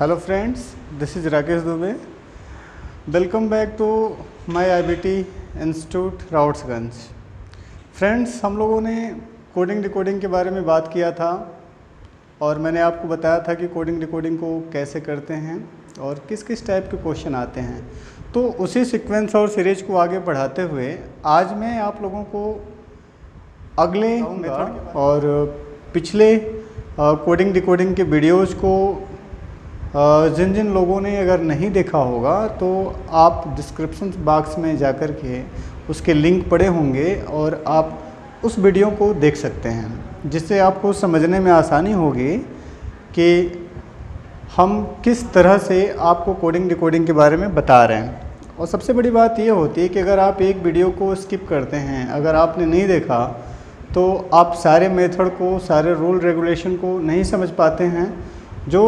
Hello friends, this is Rakesh Dubey. Welcome back to my IBT institute Rautsganj. Friends, हम लोगों ने coding decoding के बारे में बात किया था और मैंने आपको बताया था कि कोडिंग डिकोडिंग को कैसे करते हैं और किस किस टाइप के क्वेश्चन आते हैं। तो उसी सीक्वेंस और सीरीज को आगे बढ़ाते हुए आज मैं आप लोगों को अगले मेथड और पिछले कोडिंग डिकोडिंग के वीडियोज़ को जिन जिन लोगों ने अगर नहीं देखा होगा तो आप डिस्क्रिप्शन बॉक्स में जाकर के उसके लिंक पड़े होंगे और आप उस वीडियो को देख सकते हैं, जिससे आपको समझने में आसानी होगी कि हम किस तरह से आपको कोडिंग डिकोडिंग के बारे में बता रहे हैं। और सबसे बड़ी बात ये होती है कि अगर आप एक वीडियो को स्किप करते हैं, अगर आपने नहीं देखा तो आप सारे मेथड को, सारे रूल रेगुलेशन को नहीं समझ पाते हैं, जो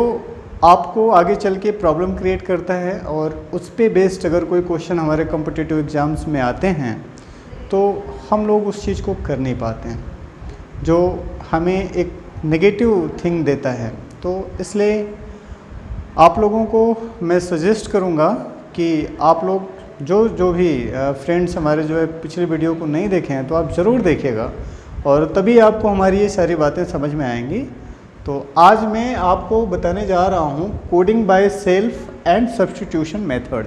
आपको आगे चल के प्रॉब्लम क्रिएट करता है। और उस पे बेस्ड अगर कोई क्वेश्चन हमारे कॉम्पिटिटिव एग्ज़ाम्स में आते हैं तो हम लोग उस चीज़ को कर नहीं पाते हैं, जो हमें एक नेगेटिव थिंग देता है। तो इसलिए आप लोगों को मैं सजेस्ट करूँगा कि आप लोग जो भी फ्रेंड्स हमारे जो है पिछले वीडियो को नहीं देखे हैं तो आप ज़रूर देखिएगा और तभी आपको हमारी ये सारी बातें समझ में आएंगी। तो आज मैं आपको बताने जा रहा हूँ coding by self and substitution method.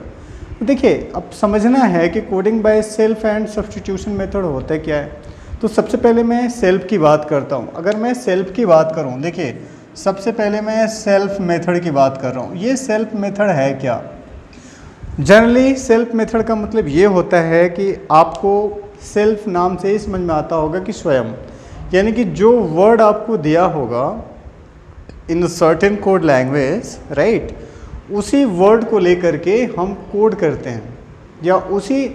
देखिए, अब समझना है कि coding by self and substitution method होता है क्या है। तो सबसे पहले मैं सेल्फ की बात करता हूँ। अगर मैं सेल्फ की बात करूँ, देखिए सबसे पहले मैं सेल्फ मेथड की बात कर रहा हूँ। ये सेल्फ मेथड है क्या? जनरली सेल्फ मेथड का मतलब ये होता है कि आपको सेल्फ नाम से ही समझ में आता होगा कि स्वयं, यानी कि जो वर्ड आपको दिया होगा in certain code language, right, उसी वर्ड को लेकर के हम कोड करते हैं, या उसी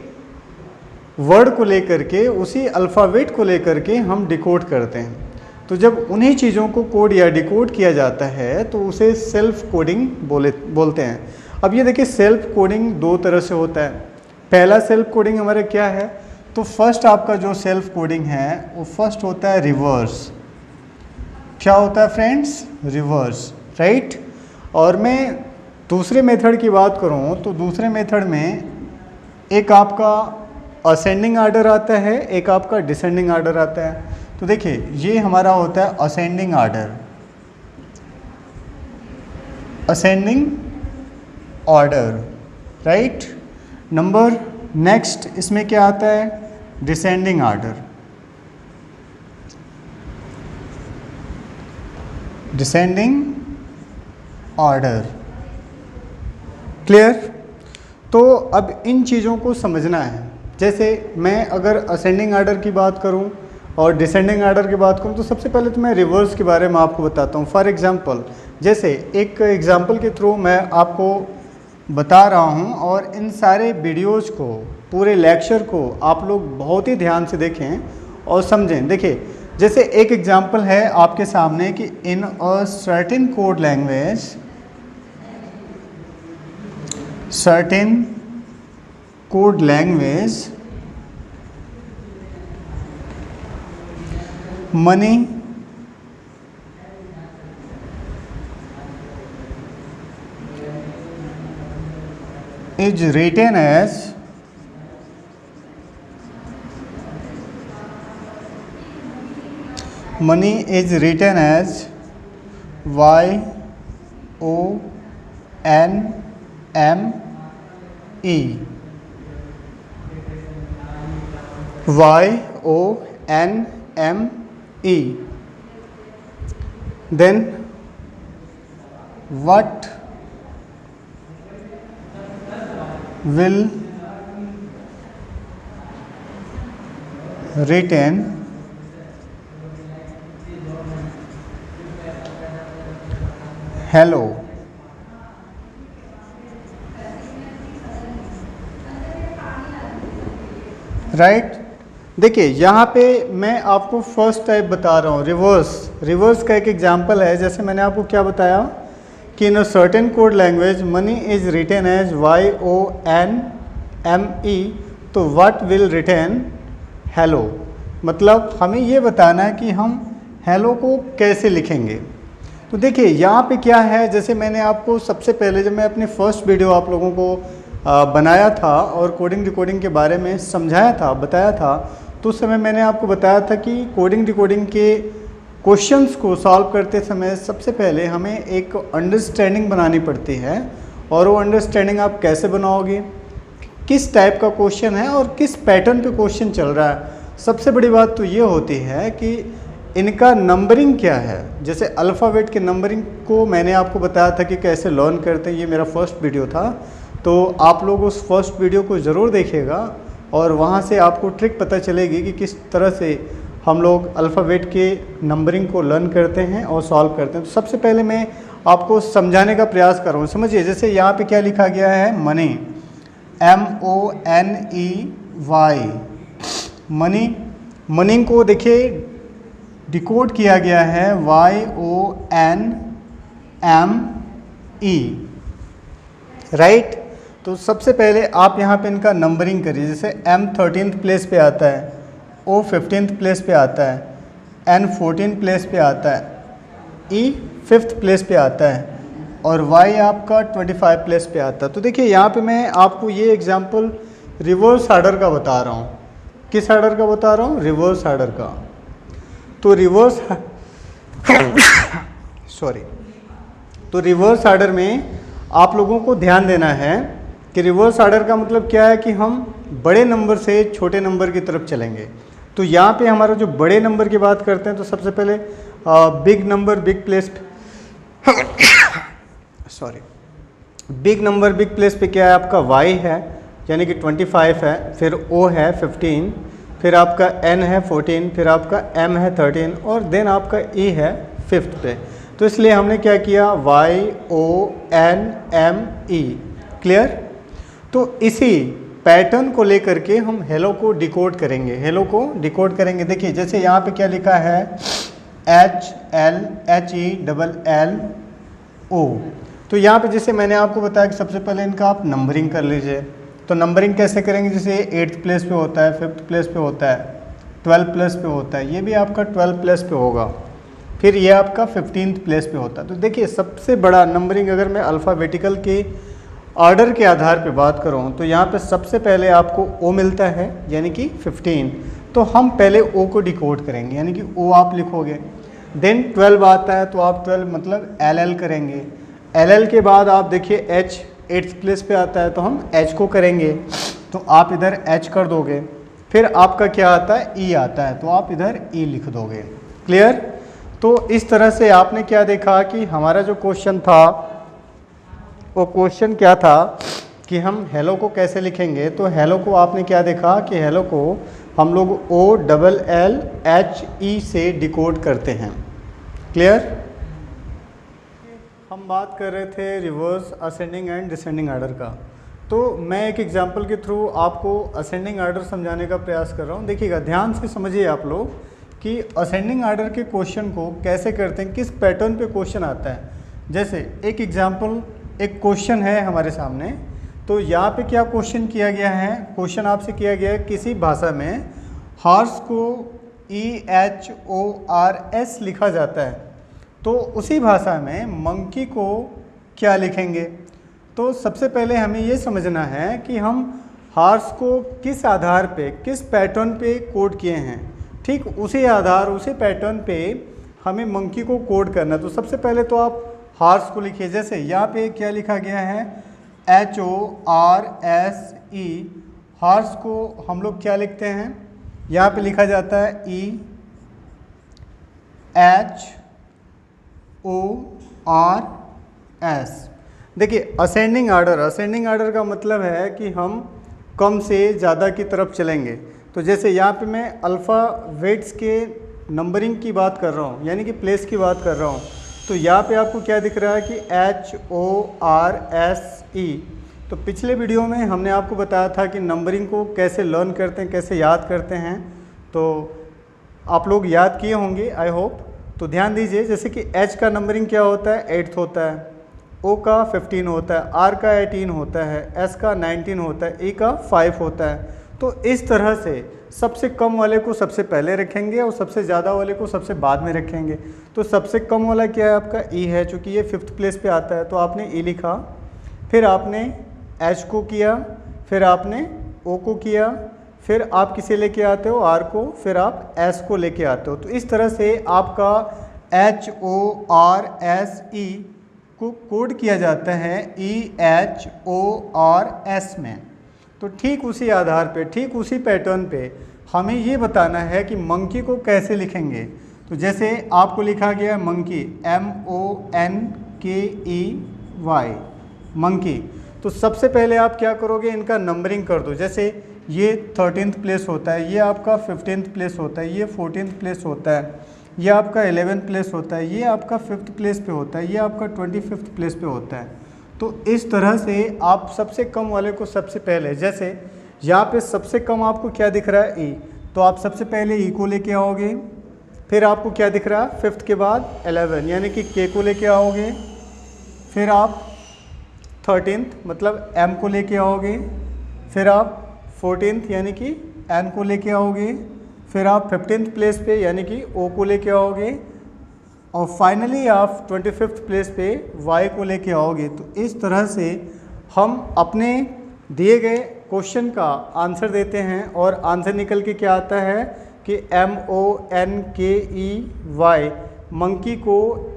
वर्ड को लेकर के, उसी अल्फ़ाबेट को लेकर के हम डिकोड करते हैं। तो जब उन्हीं चीज़ों को कोड या डिकोड किया जाता है तो उसे सेल्फ कोडिंग बोलते हैं। अब ये देखिए, सेल्फ कोडिंग दो तरह से होता है। पहला सेल्फ कोडिंग हमारा क्या है? तो फर्स्ट आपका जो सेल्फ कोडिंग है वो फर्स्ट होता है रिवर्स। क्या होता है फ्रेंड्स? Reverse, right. और मैं दूसरे मेथड की बात करूं तो दूसरे मेथड में एक आपका असेंडिंग आर्डर आता है, एक आपका डिसेंडिंग आर्डर आता है। तो देखिए, ये हमारा होता है ascending order, ascending order, right. Number next इसमें क्या आता है? Descending order, descending order. Clear? तो अब इन चीज़ों को समझना है। जैसे मैं अगर असेंडिंग आर्डर की बात करूं और डिसेंडिंग आर्डर की बात करूं तो सबसे पहले तो मैं रिवर्स के बारे में आपको बताता हूं। फॉर एग्जांपल, जैसे एक एग्जांपल के थ्रू मैं आपको बता रहा हूं और इन सारे वीडियोज़ को, पूरे लेक्चर को आप लोग बहुत ही ध्यान से देखें और समझें। देखिए, जैसे एक एग्जांपल है आपके सामने कि in a certain code language, certain code language money is written as money is written as Y-O-N-M-E, Y-O-N-M-E. Then what will written hello, right. देखिए, यहाँ पे मैं आपको फर्स्ट टाइप बता रहा हूँ, रिवर्स। रिवर्स का एक एग्जांपल है। जैसे मैंने आपको क्या बताया कि in a certain code language money is written as Y-O-N-M-E, तो व्हाट विल रिटन हेलो। मतलब हमें ये बताना है कि हम हेलो को कैसे लिखेंगे। तो देखिए यहाँ पे क्या है, जैसे मैंने आपको सबसे पहले जब मैं अपनी फर्स्ट वीडियो आप लोगों को बनाया था और कोडिंग डिकोडिंग के बारे में समझाया था, बताया था, तो उस समय मैंने आपको बताया था कि कोडिंग डिकोडिंग के क्वेश्चंस को सॉल्व करते समय सबसे पहले हमें एक अंडरस्टैंडिंग बनानी पड़ती है। और वो अंडरस्टैंडिंग आप कैसे बनाओगे, किस टाइप का क्वेश्चन है और किस पैटर्न पे क्वेश्चन चल रहा है। सबसे बड़ी बात तो ये होती है कि इनका नंबरिंग क्या है। जैसे अल्फ़ाबेट के नंबरिंग को मैंने आपको बताया था कि कैसे लर्न करते हैं, ये मेरा फर्स्ट वीडियो था, तो आप लोग उस फर्स्ट वीडियो को ज़रूर देखिएगा और वहाँ से आपको ट्रिक पता चलेगी कि किस तरह से हम लोग अल्फ़ाबेट के नंबरिंग को लर्न करते हैं और सॉल्व करते हैं। तो सबसे पहले मैं आपको समझाने का प्रयास कर रहा हूँ। समझिए, जैसे यहाँ पे क्या लिखा गया है, मनी, MONEY, मनी। मनी को देखिए डिकोड किया गया है YONME, राइट। तो सबसे पहले आप यहाँ पे इनका नंबरिंग करिए। जैसे M 13th प्लेस पे आता है, O 15th प्लेस पे आता है, N 14th प्लेस पे आता है, E 5th प्लेस पे आता है और Y आपका 25 प्लेस पे आता है। तो देखिए यहाँ पे मैं आपको ये एग्जांपल रिवर्स ऑर्डर का बता रहा हूँ। किस ऑर्डर का बता रहा हूँ? रिवर्स ऑर्डर का। तो रिवर्स तो रिवर्स ऑर्डर में आप लोगों को ध्यान देना है कि रिवर्स ऑर्डर का मतलब क्या है कि हम बड़े नंबर से छोटे नंबर की तरफ चलेंगे। तो यहाँ पे हमारा जो बड़े नंबर की बात करते हैं तो सबसे पहले big number big place big number big place पे क्या है आपका Y है, यानी कि 25 है, फिर O है 15, फिर आपका N है 14, फिर आपका M है 13 और देन आपका E है 5th पे। तो इसलिए हमने क्या किया, YONME, क्लियर। तो इसी पैटर्न को लेकर के हम हेलो को डिकोड करेंगे, हेलो को डिकोड करेंगे। देखिए जैसे यहाँ पे क्या लिखा है, HLHELLO। तो यहाँ पे जैसे मैंने आपको बताया कि सबसे पहले इनका आप नंबरिंग कर लीजिए। तो नंबरिंग कैसे करेंगे, जैसे 8th प्लेस पे होता है, 5th प्लेस पे होता है, 12th प्लेस पे होता है, ये भी आपका 12th प्लेस पे होगा, फिर ये आपका 15th प्लेस पे होता है। तो देखिए सबसे बड़ा नंबरिंग अगर मैं अल्फ़ाबेटिकल के ऑर्डर के आधार पे बात करूँ तो यहाँ पे सबसे पहले आपको O मिलता है, यानी कि 15। तो हम पहले O को डिकोड करेंगे, यानी कि O आप लिखोगे। देन 12 आता है तो आप 12 मतलब LL करेंगे। LL के बाद आप देखिए H 8th प्लेस पे आता है तो हम H को करेंगे, तो आप इधर H कर दोगे। फिर आपका क्या आता है, E आता है, तो आप इधर E लिख दोगे, क्लियर। तो इस तरह से आपने क्या देखा कि हमारा जो क्वेश्चन था वो क्वेश्चन क्या था कि हम हेलो को कैसे लिखेंगे। तो हेलो को आपने क्या देखा कि हेलो को हम लोग OLLHE से डिकोड करते हैं, क्लियर। हम बात कर रहे थे reverse ascending and descending order का। तो मैं एक एग्जांपल के थ्रू आपको असेंडिंग ऑर्डर समझाने का प्रयास कर रहा हूँ। देखिएगा, ध्यान से समझिए आप लोग कि असेंडिंग ऑर्डर के क्वेश्चन को कैसे करते हैं, किस पैटर्न पे क्वेश्चन आता है। जैसे एक एग्जांपल, एक क्वेश्चन है हमारे सामने, तो यहाँ पे क्या क्वेश्चन किया गया है, क्वेश्चन आपसे किया गया है किसी भाषा में हॉर्स को EHORS लिखा जाता है, तो उसी भाषा में मंकी को क्या लिखेंगे। तो सबसे पहले हमें ये समझना है कि हम हॉर्स को किस आधार पे, किस पैटर्न पे कोड किए हैं, ठीक उसी आधार, उसी पैटर्न पे हमें मंकी को कोड करना है। तो सबसे पहले तो आप हॉर्स को लिखिए। जैसे यहाँ पे क्या लिखा गया है, HORSE, हॉर्स को हम लोग क्या लिखते हैं, यहाँ पे लिखा जाता है EHORS। देखिए असेंडिंग ऑर्डर, असेंडिंग ऑर्डर का मतलब है कि हम कम से ज़्यादा की तरफ चलेंगे। तो जैसे यहाँ पे मैं अल्फ़ाबेट्स के नंबरिंग की बात कर रहा हूँ, यानी कि प्लेस की बात कर रहा हूँ। तो यहाँ पे आपको क्या दिख रहा है कि HORSE। तो पिछले वीडियो में हमने आपको बताया था कि नंबरिंग को कैसे लर्न करते हैं, कैसे याद करते हैं। तो आप लोग याद किए होंगे आई होप। तो ध्यान दीजिए, जैसे कि H का नंबरिंग क्या होता है, 8th होता है, O का 15 होता है, R का 18 होता है, S का 19 होता है, E का 5 होता है। तो इस तरह से सबसे कम वाले को सबसे पहले रखेंगे और सबसे ज़्यादा वाले को सबसे बाद में रखेंगे। तो सबसे कम वाला क्या है आपका ई है, चूँकि ये 5th प्लेस पे आता है तो आपने ई लिखा, फिर आपने एच को किया, फिर आपने ओ को किया, फिर आप किसे लेके आते हो आर को, फिर आप एस को लेके आते हो। तो इस तरह से आपका H O R S E को कोड किया जाता है E H O R S में। तो ठीक उसी आधार पे, ठीक उसी पैटर्न पे हमें ये बताना है कि मंकी को कैसे लिखेंगे। तो जैसे आपको लिखा गया है मंकी, MONKEY, मंकी। तो सबसे पहले आप क्या करोगे, इनका नंबरिंग कर दो। जैसे ये 13th प्लेस होता है, ये आपका 15th प्लेस होता है, ये 14th प्लेस होता है, ये आपका 11th प्लेस होता है, ये आपका 5th प्लेस पे होता है, ये आपका 25th प्लेस पे होता है। तो इस तरह से आप सबसे कम वाले को सबसे पहले, जैसे यहाँ पे सबसे कम आपको क्या दिख रहा है, ई, तो आप सबसे पहले ई को लेके आओगे। फिर आपको क्या दिख रहा है 5th के बाद 11, यानी कि के को लेके आओगे। फिर आप 13th मतलब एम को लेके आओगे। फिर आप 14th यानी कि एन को लेके आओगे। फिर आप 15th प्लेस पे यानी कि ओ को लेके आओगे। और फाइनली आप 25th प्लेस पे वाई को लेके आओगे। तो इस तरह से हम अपने दिए गए क्वेश्चन का आंसर देते हैं और आंसर निकल के क्या आता है कि MONKEY, मंकी को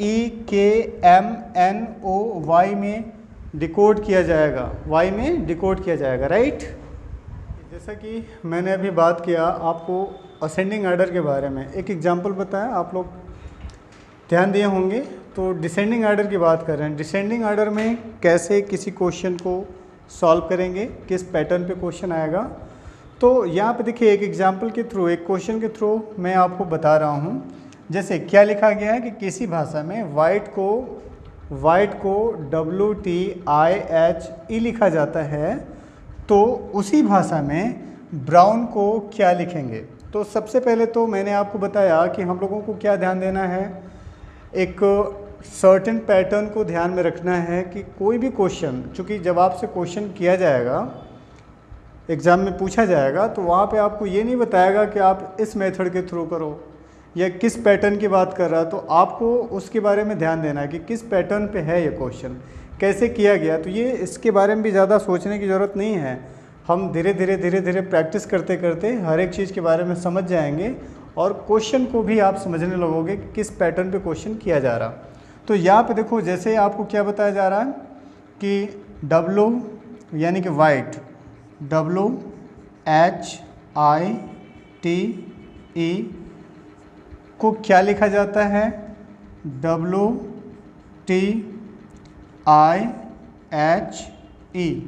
EKMNOY में डिकोड किया जाएगा, वाई में डिकोड किया जाएगा, राइट। जैसा कि मैंने अभी बात किया आपको असेंडिंग आर्डर के बारे में, एक एग्जांपल बताया, आप लोग ध्यान दिए होंगे। तो डिसेंडिंग आर्डर की बात कर रहे हैं। डिसेंडिंग आर्डर में कैसे किसी क्वेश्चन को सॉल्व करेंगे, किस पैटर्न पे क्वेश्चन आएगा। तो यहाँ पे देखिए एक एग्जांपल के थ्रू, एक क्वेश्चन के थ्रू मैं आपको बता रहा हूँ। जैसे क्या लिखा गया है कि किसी भाषा में वाइट को WTIHE लिखा जाता है, तो उसी भाषा में ब्राउन को क्या लिखेंगे। तो सबसे पहले तो मैंने आपको बताया कि हम लोगों को क्या ध्यान देना है, एक सर्टेन पैटर्न को ध्यान में रखना है कि कोई भी क्वेश्चन, चूँकि जब आपसे क्वेश्चन किया जाएगा, एग्ज़ाम में पूछा जाएगा, तो वहाँ पे आपको ये नहीं बताएगा कि आप इस मेथड के थ्रू करो या किस पैटर्न की बात कर रहा है। तो आपको उसके बारे में ध्यान देना है कि किस पैटर्न पे है ये क्वेश्चन, कैसे किया गया। तो ये इसके बारे में भी ज़्यादा सोचने की ज़रूरत नहीं है। हम धीरे धीरे प्रैक्टिस करते करते हर एक चीज़ के बारे में समझ जाएंगे और क्वेश्चन को भी आप समझने लगोगे कि किस पैटर्न पे क्वेश्चन किया जा रहा। तो यहाँ पे देखो, जैसे आपको क्या बताया जा रहा है कि W यानी कि वाइट, WHITE को क्या लिखा जाता है, WTIHE।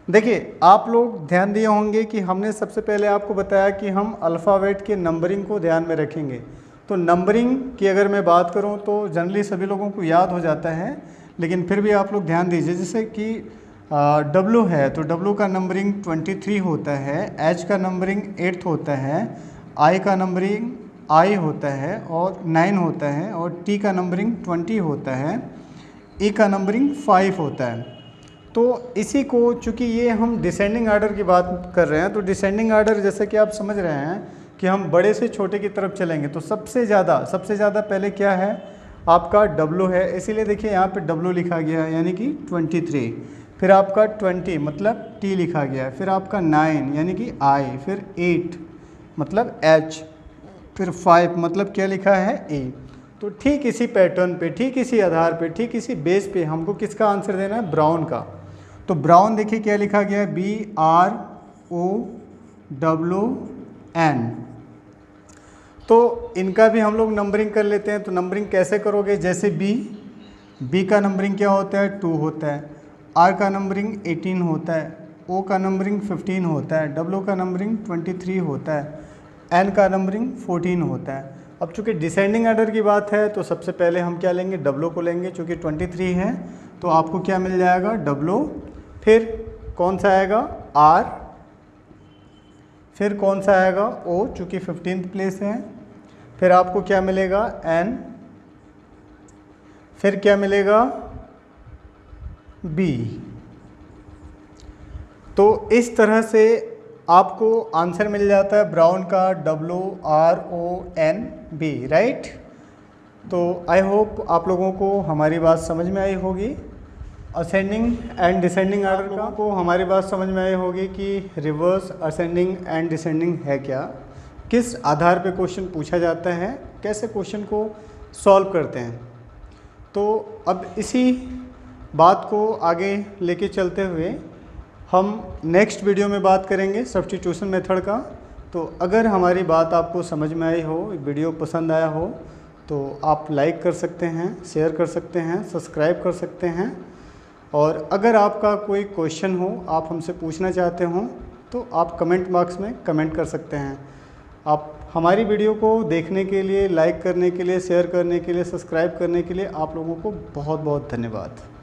देखिए आप लोग ध्यान दिए होंगे कि हमने सबसे पहले आपको बताया कि हम अल्फ़ाबेट के नंबरिंग को ध्यान में रखेंगे। तो नंबरिंग की अगर मैं बात करूं तो जनरली सभी लोगों को याद हो जाता है, लेकिन फिर भी आप लोग ध्यान दीजिए। जैसे कि W है तो W का नंबरिंग 23 होता है, H का नंबरिंग 8 होता है, I का नंबरिंग I होता है और 9 होता है, और T का नंबरिंग 20 होता है, E का नंबरिंग 5 होता है। तो इसी को, चूँकि ये हम डिसेंडिंग आर्डर की बात कर रहे हैं, तो डिसेंडिंग आर्डर जैसे कि आप समझ रहे हैं कि हम बड़े से छोटे की तरफ चलेंगे। तो सबसे ज़्यादा पहले क्या है आपका W है, इसीलिए देखिए यहाँ पे W लिखा गया है यानी कि 23। फिर आपका 20 मतलब T लिखा गया है, फिर आपका 9 यानी कि I, फिर 8 मतलब H, फिर 5 मतलब क्या लिखा है A। तो ठीक इसी पैटर्न पे, ठीक इसी आधार पे, ठीक इसी बेस पे हमको किसका आंसर देना है, ब्राउन का। तो ब्राउन देखिए क्या लिखा गया है, BROWN। तो इनका भी हम लोग नंबरिंग कर लेते हैं। तो नंबरिंग कैसे करोगे, जैसे बी का नंबरिंग क्या होता है, 2 होता है, R का नंबरिंग 18 होता है, O का नंबरिंग 15 होता है, W का नंबरिंग 23 होता है, N का नंबरिंग 14 होता है। अब चूँकि डिसेंडिंग आर्डर की बात है तो सबसे पहले हम क्या लेंगे, W को लेंगे। चूँकि 23 है तो आपको क्या मिल जाएगा, W, फिर कौन सा आएगा R, फिर कौन सा आएगा O चूँकि 15th प्लेस है, फिर आपको क्या मिलेगा N, फिर क्या मिलेगा B। तो इस तरह से आपको आंसर मिल जाता है ब्राउन का WRONB, राइट। तो आई होप आप लोगों को हमारी बात समझ में आई होगी। असेंडिंग एंड डिसेंडिंग आर्डर का को हमारी बात समझ में आई होगी कि रिवर्स असेंडिंग एंड डिसेंडिंग है क्या, किस आधार पे क्वेश्चन पूछा जाता है, कैसे क्वेश्चन को सॉल्व करते हैं। तो अब इसी बात को आगे लेके चलते हुए हम नेक्स्ट वीडियो में बात करेंगे सब्स्टिट्यूशन मेथड का। तो अगर हमारी बात आपको समझ में आई हो, वीडियो पसंद आया हो, तो आप लाइक कर सकते हैं, शेयर कर सकते हैं, सब्सक्राइब कर सकते हैं। और अगर आपका कोई क्वेश्चन हो, आप हमसे पूछना चाहते हो, तो आप कमेंट बॉक्स में कमेंट कर सकते हैं। आप हमारी वीडियो को देखने के लिए, लाइक करने के लिए, शेयर करने के लिए, सब्सक्राइब करने के लिए आप लोगों को बहुत बहुत धन्यवाद।